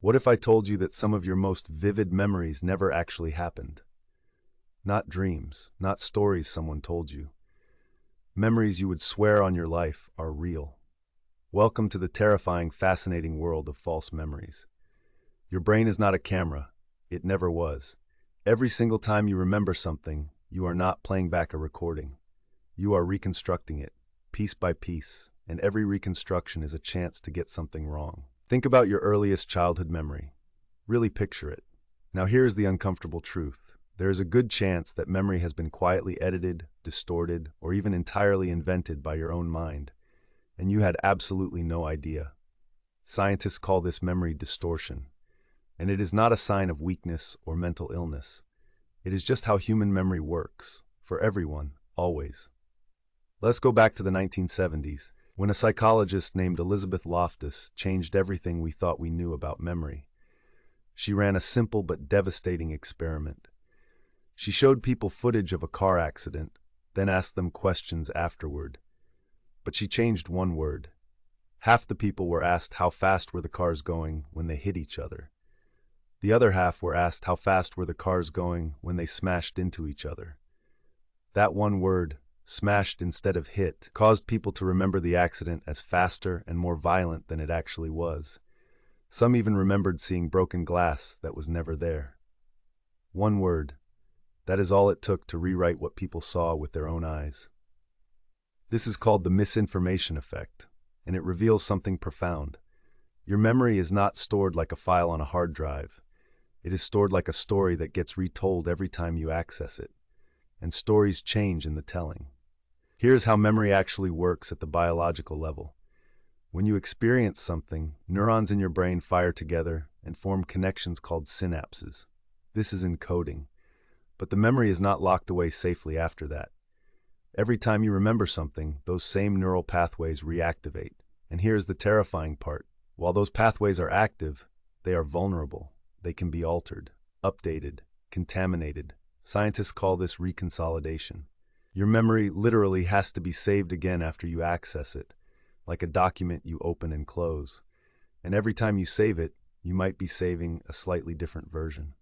What if I told you that some of your most vivid memories never actually happened? Not dreams, not stories someone told you. Memories you would swear on your life are real. Welcome to the terrifying, fascinating world of false memories. Your brain is not a camera. It never was. Every single time you remember something, you are not playing back a recording. You are reconstructing it, piece by piece, and every reconstruction is a chance to get something wrong. Think about your earliest childhood memory. Really picture it. Now here's the uncomfortable truth. There is a good chance that memory has been quietly edited, distorted, or even entirely invented by your own mind, and you had absolutely no idea. Scientists call this memory distortion, and it is not a sign of weakness or mental illness. It is just how human memory works, for everyone, always. Let's go back to the 1970s, when a psychologist named Elizabeth Loftus changed everything we thought we knew about memory. She ran a simple but devastating experiment. She showed people footage of a car accident, then asked them questions afterward. But she changed one word. Half the people were asked how fast were the cars going when they hit each other. The other half were asked how fast were the cars going when they smashed into each other. That one word, smashed instead of hit, caused people to remember the accident as faster and more violent than it actually was. Some even remembered seeing broken glass that was never there. One word. That is all it took to rewrite what people saw with their own eyes. This is called the misinformation effect, and it reveals something profound. Your memory is not stored like a file on a hard drive. It is stored like a story that gets retold every time you access it. And stories change in the telling. Here's how memory actually works at the biological level. When you experience something, neurons in your brain fire together and form connections called synapses. This is encoding. But the memory is not locked away safely after that. Every time you remember something, those same neural pathways reactivate. And here's the terrifying part. While those pathways are active, they are vulnerable. They can be altered, updated, contaminated. Scientists call this reconsolidation. Your memory literally has to be saved again after you access it, like a document you open and close. And every time you save it, you might be saving a slightly different version.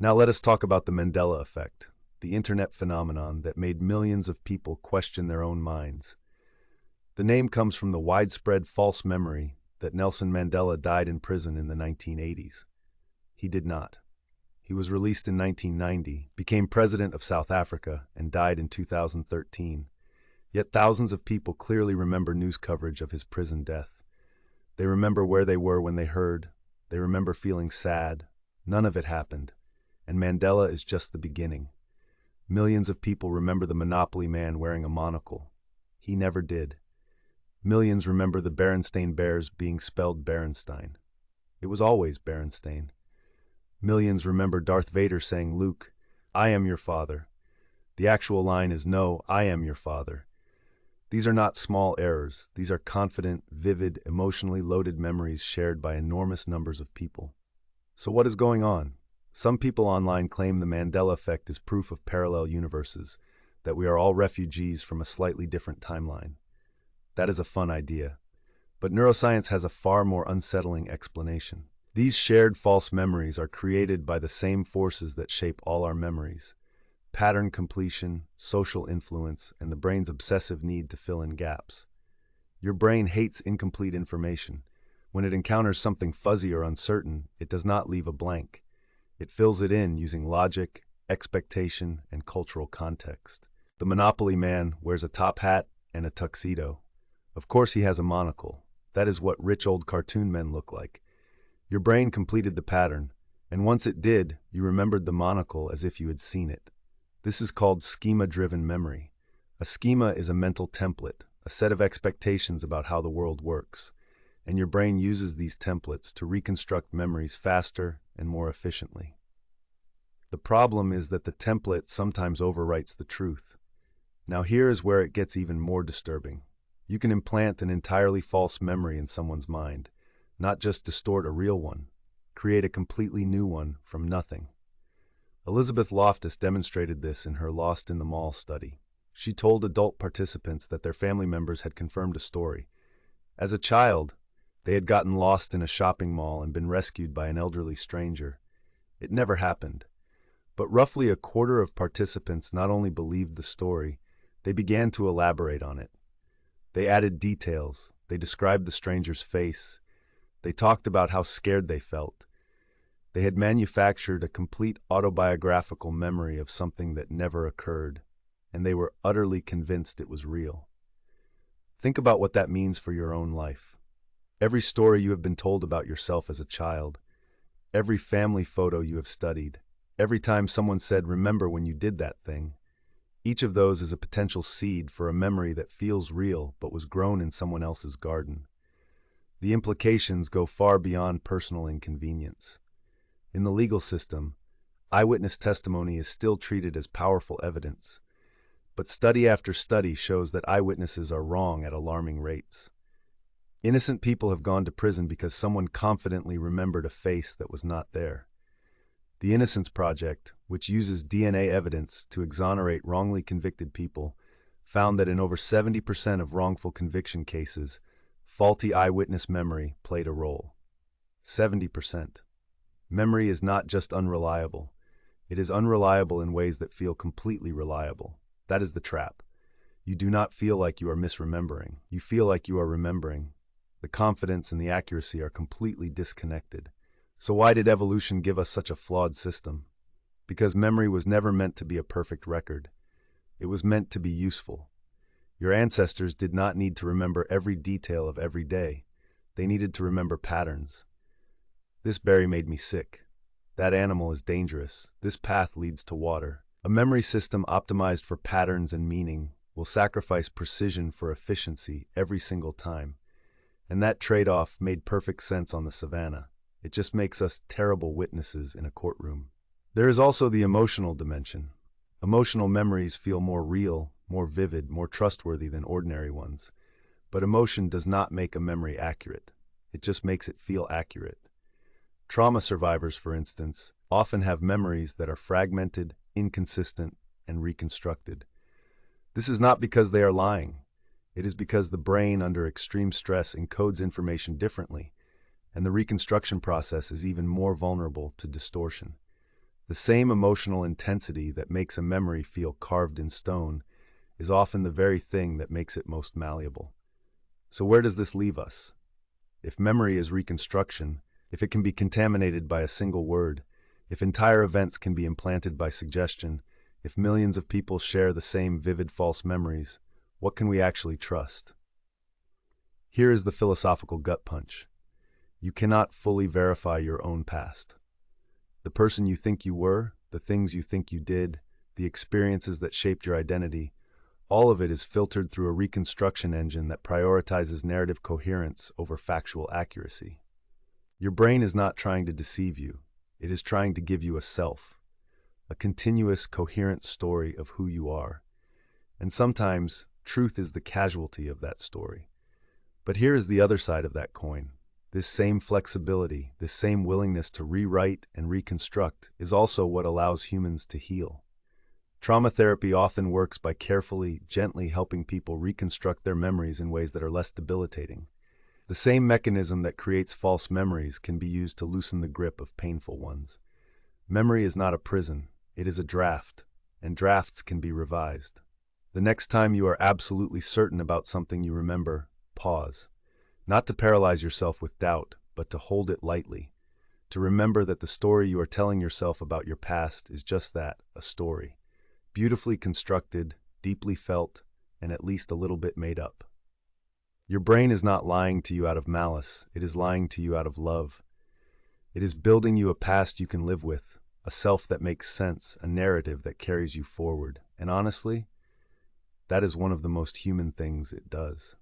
Now let us talk about the Mandela Effect, the internet phenomenon that made millions of people question their own minds. The name comes from the widespread false memory that Nelson Mandela died in prison in the 1980s. He did not. He was released in 1990, became president of South Africa, and died in 2013. Yet thousands of people clearly remember news coverage of his prison death. They remember where they were when they heard. They remember feeling sad. None of it happened. And Mandela is just the beginning. Millions of people remember the Monopoly man wearing a monocle. He never did. Millions remember the Berenstain Bears being spelled Berenstein. It was always Berenstain. Millions remember Darth Vader saying, "Luke, I am your father." The actual line is, "No, I am your father." These are not small errors. These are confident, vivid, emotionally loaded memories shared by enormous numbers of people. So what is going on? Some people online claim the Mandela Effect is proof of parallel universes, that we are all refugees from a slightly different timeline. That is a fun idea. But neuroscience has a far more unsettling explanation. These shared false memories are created by the same forces that shape all our memories: pattern completion, social influence, and the brain's obsessive need to fill in gaps. Your brain hates incomplete information. When it encounters something fuzzy or uncertain, it does not leave a blank. It fills it in using logic, expectation, and cultural context. The Monopoly man wears a top hat and a tuxedo. Of course he has a monocle. That is what rich old cartoon men look like. Your brain completed the pattern, and once it did, you remembered the monocle as if you had seen it. This is called schema-driven memory. A schema is a mental template, a set of expectations about how the world works, and your brain uses these templates to reconstruct memories faster and more efficiently. The problem is that the template sometimes overwrites the truth. Now here is where it gets even more disturbing. You can implant an entirely false memory in someone's mind, not just distort a real one, create a completely new one from nothing. Elizabeth Loftus demonstrated this in her Lost in the Mall study. She told adult participants that their family members had confirmed a story. As a child, They had gotten lost in a shopping mall and been rescued by an elderly stranger. It never happened. But roughly a quarter of participants not only believed the story, they began to elaborate on it. They added details. They described the stranger's face. They talked about how scared they felt. They had manufactured a complete autobiographical memory of something that never occurred, and they were utterly convinced it was real. Think about what that means for your own life. Every story you have been told about yourself as a child, every family photo you have studied, every time someone said, "Remember when you did that thing," each of those is a potential seed for a memory that feels real but was grown in someone else's garden. The implications go far beyond personal inconvenience. In the legal system, eyewitness testimony is still treated as powerful evidence, but study after study shows that eyewitnesses are wrong at alarming rates. Innocent people have gone to prison because someone confidently remembered a face that was not there. The Innocence Project, which uses DNA evidence to exonerate wrongly convicted people, found that in over 70% of wrongful conviction cases, faulty eyewitness memory played a role. 70%. Memory is not just unreliable. It is unreliable in ways that feel completely reliable. That is the trap. You do not feel like you are misremembering. You feel like you are remembering. The confidence and the accuracy are completely disconnected. So why did evolution give us such a flawed system? Because memory was never meant to be a perfect record. It was meant to be useful. Your ancestors did not need to remember every detail of every day. They needed to remember patterns. This berry made me sick. That animal is dangerous. This path leads to water. A memory system optimized for patterns and meaning will sacrifice precision for efficiency every single time. And that trade-off made perfect sense on the savannah. It just makes us terrible witnesses in a courtroom. There is also the emotional dimension. Emotional memories feel more real, more vivid, more trustworthy than ordinary ones. But emotion does not make a memory accurate. It just makes it feel accurate. Trauma survivors, for instance, often have memories that are fragmented, inconsistent, and reconstructed. This is not because they are lying. It is because the brain under extreme stress encodes information differently, and the reconstruction process is even more vulnerable to distortion. The same emotional intensity that makes a memory feel carved in stone is often the very thing that makes it most malleable. So where does this leave us? If memory is reconstruction, if it can be contaminated by a single word, if entire events can be implanted by suggestion, if millions of people share the same vivid false memories, what can we actually trust? Here is the philosophical gut punch. You cannot fully verify your own past. The person you think you were, the things you think you did, the experiences that shaped your identity, all of it is filtered through a reconstruction engine that prioritizes narrative coherence over factual accuracy. Your brain is not trying to deceive you. It is trying to give you a self, a continuous, coherent story of who you are. And sometimes, truth is the casualty of that story. But here is the other side of that coin. This same flexibility, this same willingness to rewrite and reconstruct is also what allows humans to heal. Trauma therapy often works by carefully, gently helping people reconstruct their memories in ways that are less debilitating. The same mechanism that creates false memories can be used to loosen the grip of painful ones. Memory is not a prison, it is a draft, and drafts can be revised. The next time you are absolutely certain about something you remember, pause. Not to paralyze yourself with doubt, but to hold it lightly. To remember that the story you are telling yourself about your past is just that, a story. Beautifully constructed, deeply felt, and at least a little bit made up. Your brain is not lying to you out of malice, it is lying to you out of love. It is building you a past you can live with, a self that makes sense, a narrative that carries you forward. And honestly, that is one of the most human things it does.